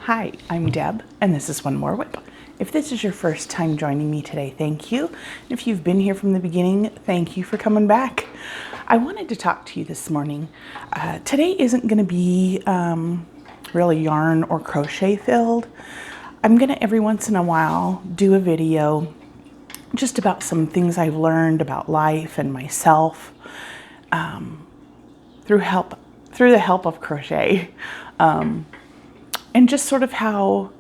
Hi, I'm Deb, and this is One More Whip. If this is your first time joining me today, thank you. If you've been here from the beginning, thank you for coming back. I wanted to talk to you this morning. Today isn't going to be really yarn or crochet filled. I'm going to every once in a while do a video just about some things I've learned about life and myself through the help of crochet. And just sort of how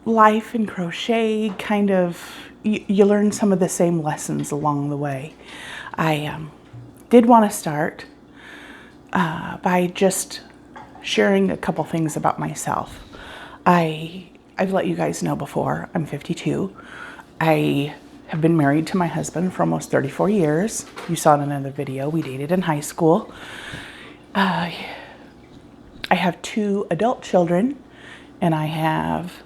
life and crochet kind of, you learn some of the same lessons along the way. I did want to start by just sharing a couple things about myself. I've let you guys know before, I'm 52. I have been married to my husband for almost 34 years. You saw it in another video. We dated in high school. I have 2 adult children, and I have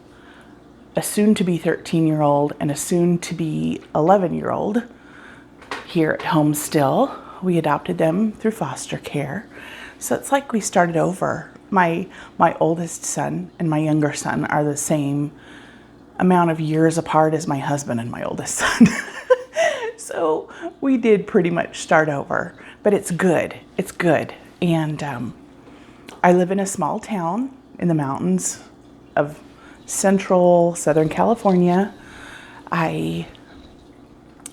a soon-to-be 13-year-old and a soon-to-be 11-year-old here at home still. We adopted them through foster care. So it's like we started over. My oldest son and my younger son are the same amount of years apart as my husband and my oldest son. So we did pretty much start over, but it's good. It's good. And I live in a small town in the mountains of central Southern California. We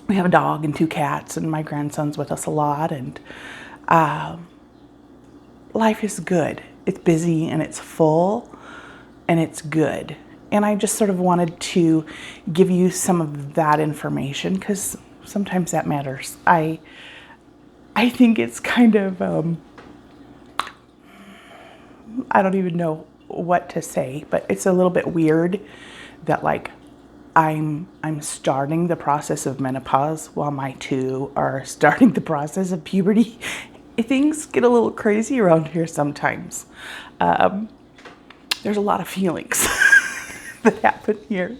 have a dog and 2 cats, and my grandson's with us a lot, and life is good. It's busy and it's full and it's good. And I just sort of wanted to give you some of that information because sometimes that matters. I think it's kind of I don't even know what to say, but it's a little bit weird that like I'm starting the process of menopause while my 2 are starting the process of puberty. Things get a little crazy around here sometimes. There's a lot of feelings that happen here.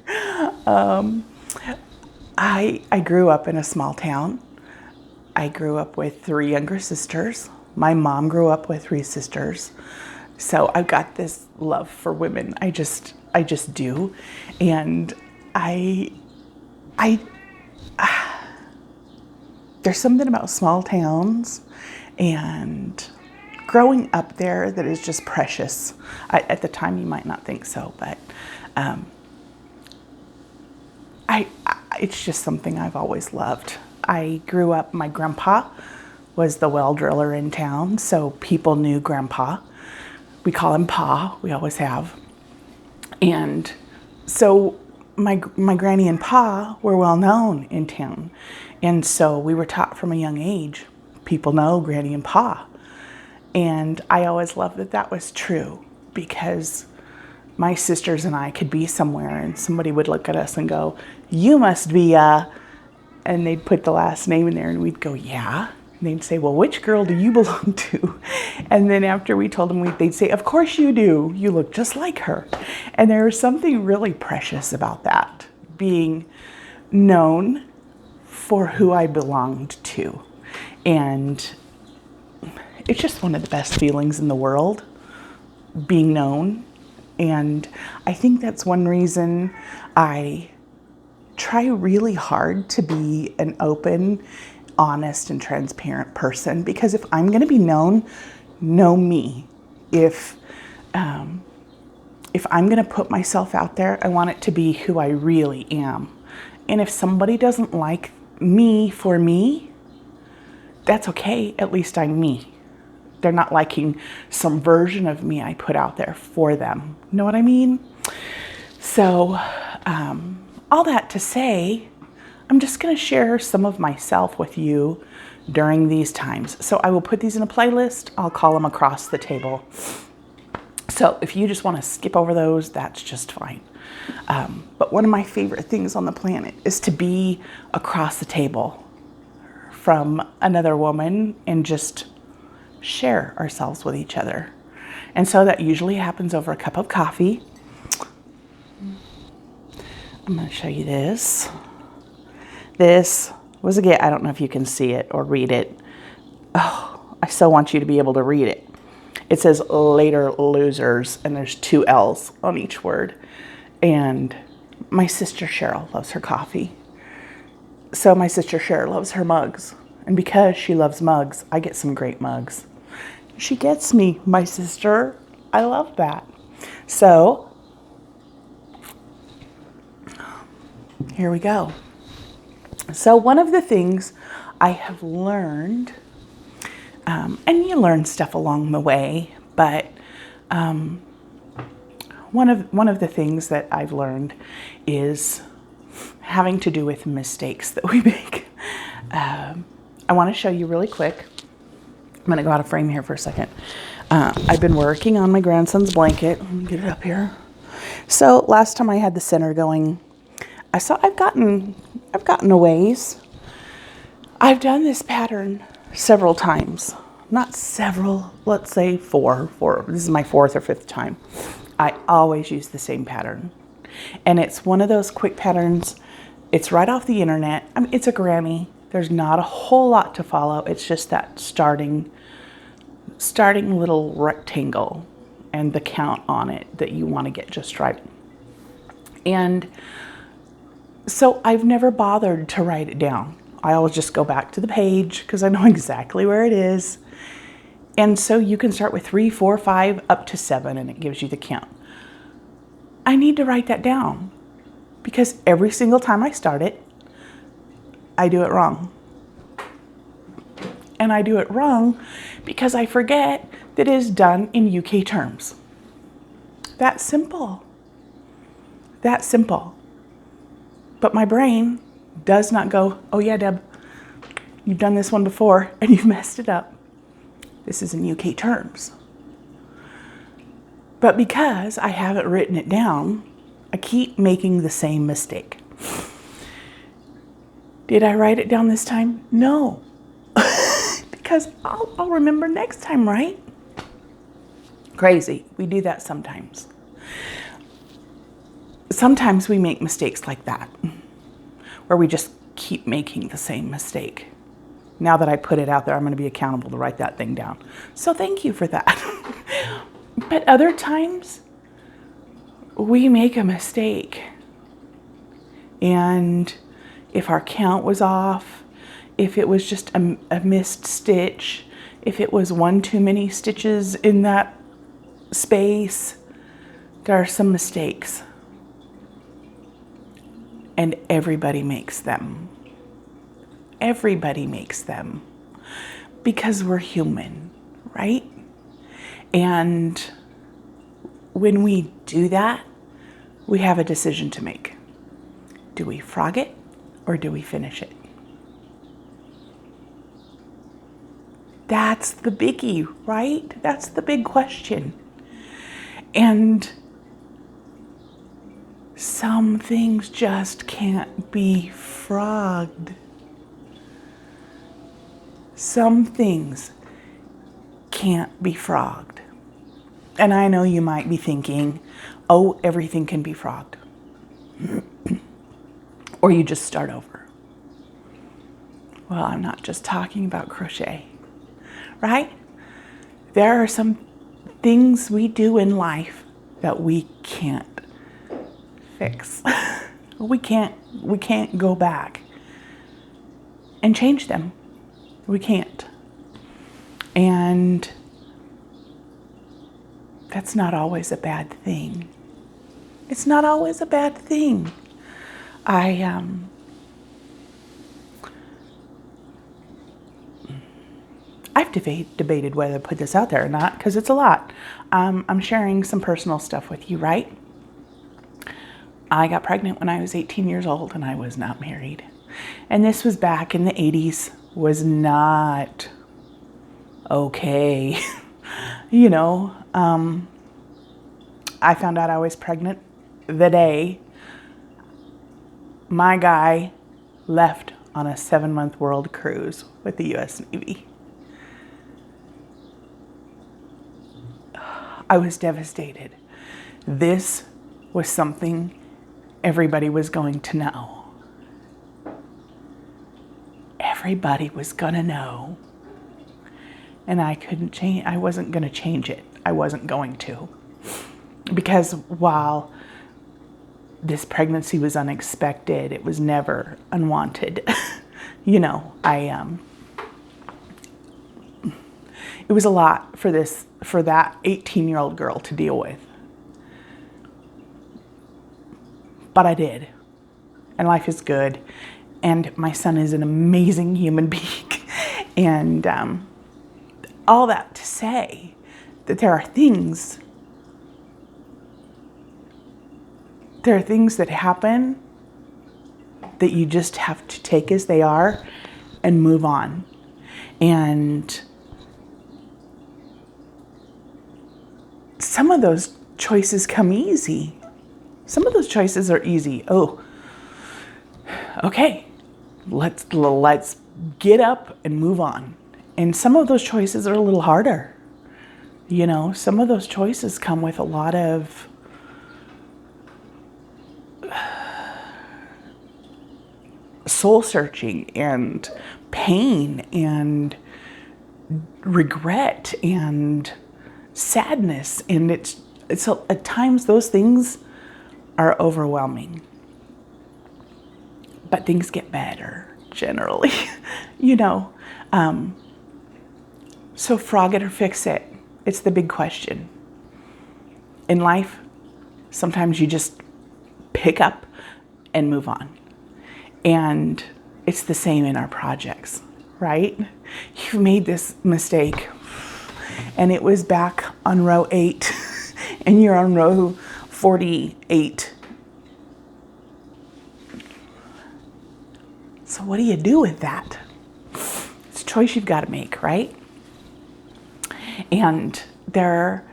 I grew up in a small town. I grew up with 3 younger sisters. My mom grew up with 3 sisters. So I've got this love for women. I just do. And there's something about small towns and growing up there that is just precious. At the time you might not think so, but it's just something I've always loved. I grew up, my grandpa was the well driller in town, so people knew Grandpa. We call him Pa, we always have. And so my granny and Pa were well known in town. And so we were taught from a young age, people know Granny and Pa. And I always loved that that was true because my sisters and I could be somewhere and somebody would look at us and go, "You must be and they'd put the last name in there and we'd go, "Yeah." And they'd say, "Well, which girl do you belong to?" And then after we told them, they'd say, "Of course you do. You look just like her." And there was something really precious about that, being known for who I belonged to. And it's just one of the best feelings in the world, being known. And I think that's one reason I try really hard to be an open, honest, and transparent person, because if I'm going to be known, know me. If I'm going to put myself out there, I want it to be who I really am. And if somebody doesn't like me for me, that's okay. At least I'm me. They're not liking some version of me I put out there for them. Know what I mean? So, all that to say, I'm just going to share some of myself with you during these times. So I will put these in a playlist. I'll call them across the table. So if you just want to skip over those, that's just fine. But one of my favorite things on the planet is to be across the table from another woman and just share ourselves with each other. And so that usually happens over a cup of coffee. I'm going to show you this. This was a gift. I don't know if you can see it or read it. Oh, I so want you to be able to read it. It says later losers, and there's 2 L's on each word. And my sister Cheryl loves her coffee. So my sister Cheryl loves her mugs. And because she loves mugs, I get some great mugs. She gets me, my sister. I love that. So here we go. So one of the things I have learned, and you learn stuff along the way, but one of the things that I've learned is having to do with mistakes that we make. I want to show you really quick. I'm going to go out of frame here for a second. I've been working on my grandson's blanket. Let me get it up here. So last time I had the center going, I've gotten a ways. I've done this pattern several times. Not several, let's say four. This is my 4th or 5th time. I always use the same pattern. And it's one of those quick patterns. It's right off the internet. I mean, it's a granny. There's not a whole lot to follow. It's just that starting little rectangle and the count on it that you want to get just right. And so I've never bothered to write it down. I always just go back to the page because I know exactly where it is. And so you can start with 3, 4, 5, up to 7, and it gives you the count. I need to write that down because every single time I start it, I do it wrong. And I do it wrong because I forget that it is done in UK terms. That's simple. That's simple. But my brain does not go, oh yeah, Deb, you've done this one before and you've messed it up. This is in UK terms. But because I haven't written it down, I keep making the same mistake. Did I write it down this time? No. Because I'll remember next time, right? Crazy. We do that sometimes. Sometimes we make mistakes like that, where we just keep making the same mistake. Now that I put it out there, I'm going to be accountable to write that thing down. So thank you for that. But other times, we make a mistake. And if our count was off, if it was just a missed stitch, if it was one too many stitches in that space, there are some mistakes. And everybody makes them. Everybody makes them. Because we're human, right? And when we do that, we have a decision to make. Do we frog it or do we finish it? That's the biggie, right? That's the big question. And some things just can't be frogged. Some things can't be frogged. And I know you might be thinking, oh, everything can be frogged. Or you just start over. Well, I'm not just talking about crochet, right? There are some things we do in life that we can't fix. We can't go back and change them. We can't. And that's not always a bad thing. It's not always a bad thing. I've debated whether to put this out there or not because it's a lot. I'm sharing some personal stuff with you, right? I got pregnant when I was 18 years old and I was not married. And this was back in the 80s, was not okay. You know, I found out I was pregnant the day my guy left on a 7-month world cruise with the U.S. Navy. I was devastated. This was something everybody was going to know. Everybody was going to know. and I wasn't going to change it. I wasn't going to. Because while this pregnancy was unexpected, it was never unwanted. You know, it was a lot for that 18-year-old girl to deal with. But I did. And life is good. And my son is an amazing human being. And all that to say that there are things that happen that you just have to take as they are and move on. And some of those choices come easy. Some of those choices are easy. Oh, okay, let's get up and move on. And some of those choices are a little harder. You know, some of those choices come with a lot of soul searching and pain and regret and sadness. And it's at times those things are overwhelming. But things get better generally, you know. So frog it or fix it. It's the big question. In life, sometimes you just pick up and move on. And it's the same in our projects, right? You've made this mistake and it was back on row 8 and you're on row 48. So what do you do with that? It's a choice you've got to make, right? And there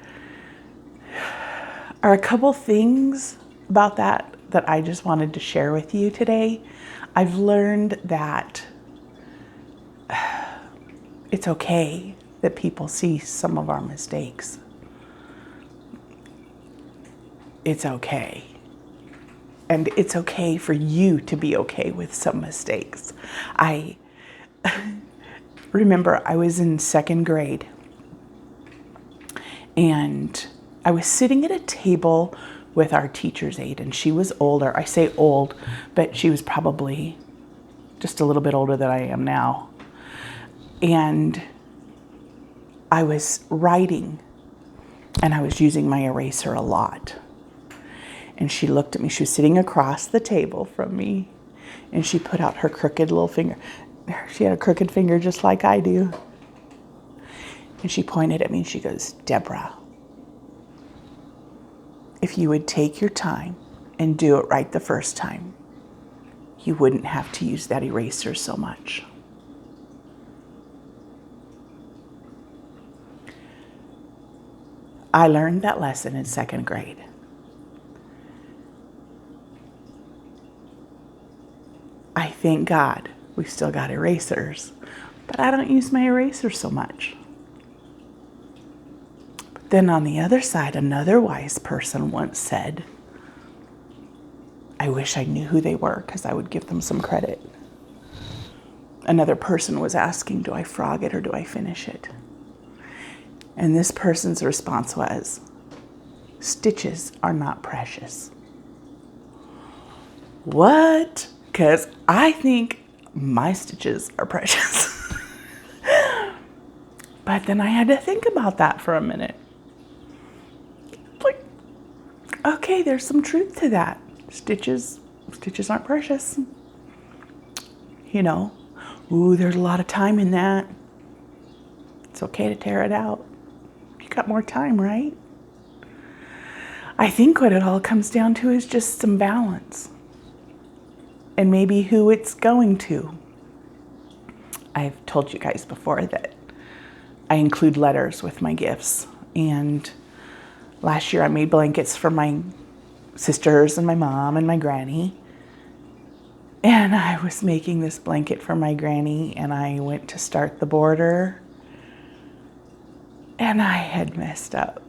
are a couple things about that I just wanted to share with you today. I've learned that it's okay that people see some of our mistakes. It's okay. And it's okay for you to be okay with some mistakes. I remember I was in 2nd grade and I was sitting at a table with our teacher's aide, and she was older. I say old, but she was probably just a little bit older than I am now. And I was writing and I was using my eraser a lot. And she looked at me. She was sitting across the table from me, and she put out her crooked little finger. She had a crooked finger just like I do. And she pointed at me and she goes, "Deborah, if you would take your time and do it right the first time, you wouldn't have to use that eraser so much." I learned that lesson in 2nd grade. I thank God we've still got erasers, but I don't use my eraser so much. But then on the other side, another wise person once said, I wish I knew who they were because I would give them some credit. Another person was asking, do I frog it or do I finish it? And this person's response was, stitches are not precious. What? Because I think my stitches are precious. But then I had to think about that for a minute. Like, okay, there's some truth to that. Stitches aren't precious. You know, ooh, there's a lot of time in that. It's okay to tear it out. You got more time, right? I think what it all comes down to is just some balance. And maybe who it's going to. I've told you guys before that I include letters with my gifts. And last year I made blankets for my sisters and my mom and my granny. And I was making this blanket for my granny and I went to start the border and I had messed up.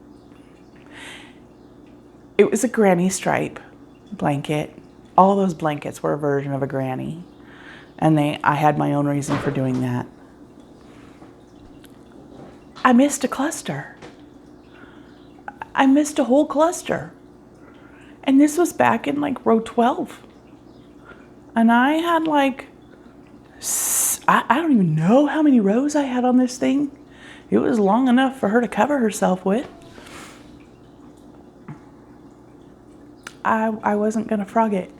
It was a granny stripe blanket. All those blankets were a version of a granny. And I had my own reason for doing that. I missed a cluster. I missed a whole cluster. And this was back in like row 12. And I had like, I don't even know how many rows I had on this thing. It was long enough for her to cover herself with. I wasn't going to frog it.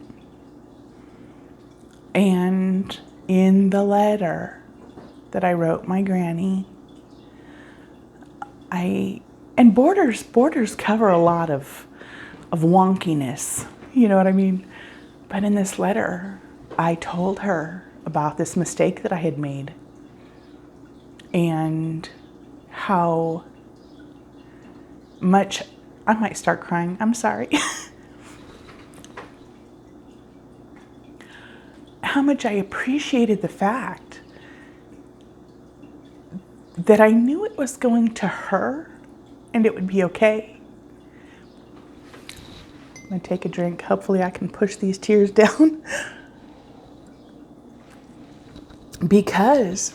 And in the letter that I wrote my granny, and borders cover a lot of wonkiness, you know what I mean? But in this letter, I told her about this mistake that I had made and how much, I might start crying, I'm sorry. How much I appreciated the fact that I knew it was going to her and it would be okay. I'm gonna take a drink. Hopefully I can push these tears down. Because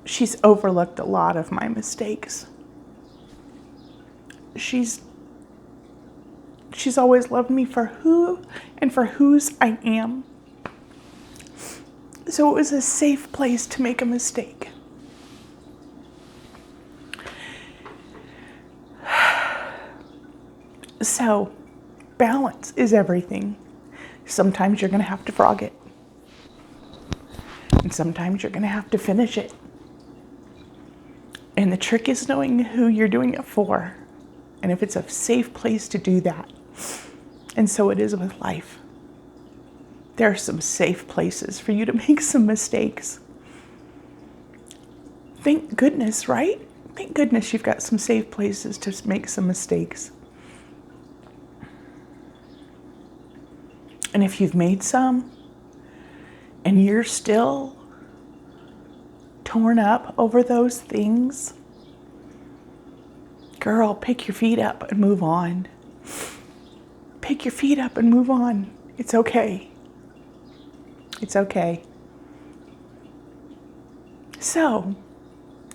she's overlooked a lot of my mistakes. She's always loved me for who and for whose I am. So it was a safe place to make a mistake. So balance is everything. Sometimes you're going to have to frog it. And sometimes you're going to have to finish it. And the trick is knowing who you're doing it for. And if it's a safe place to do that. And so it is with life. There are some safe places for you to make some mistakes. Thank goodness, right? Thank goodness you've got some safe places to make some mistakes. And if you've made some and you're still torn up over those things, girl, pick your feet up and move on. Pick your feet up and move on. It's okay. It's okay. So,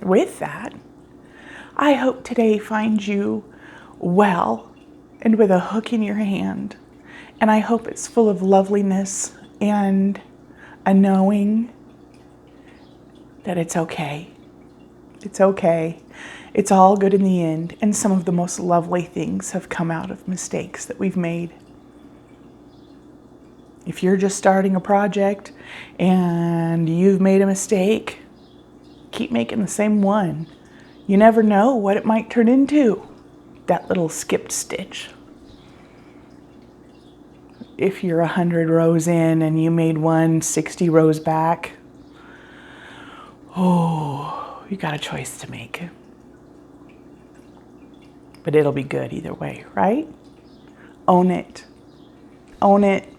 with that, I hope today finds you well and with a hook in your hand. And I hope it's full of loveliness and a knowing that it's okay. It's okay. It's all good in the end. And some of the most lovely things have come out of mistakes that we've made. If you're just starting a project and you've made a mistake, keep making the same one. You never know what it might turn into. That little skipped stitch. If you're 100 rows in and you made one 60 rows back, oh, you got a choice to make. But it'll be good either way, right? Own it. Own it.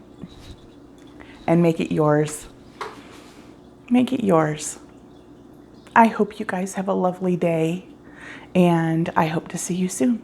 And make it yours. Make it yours. I hope you guys have a lovely day, and I hope to see you soon.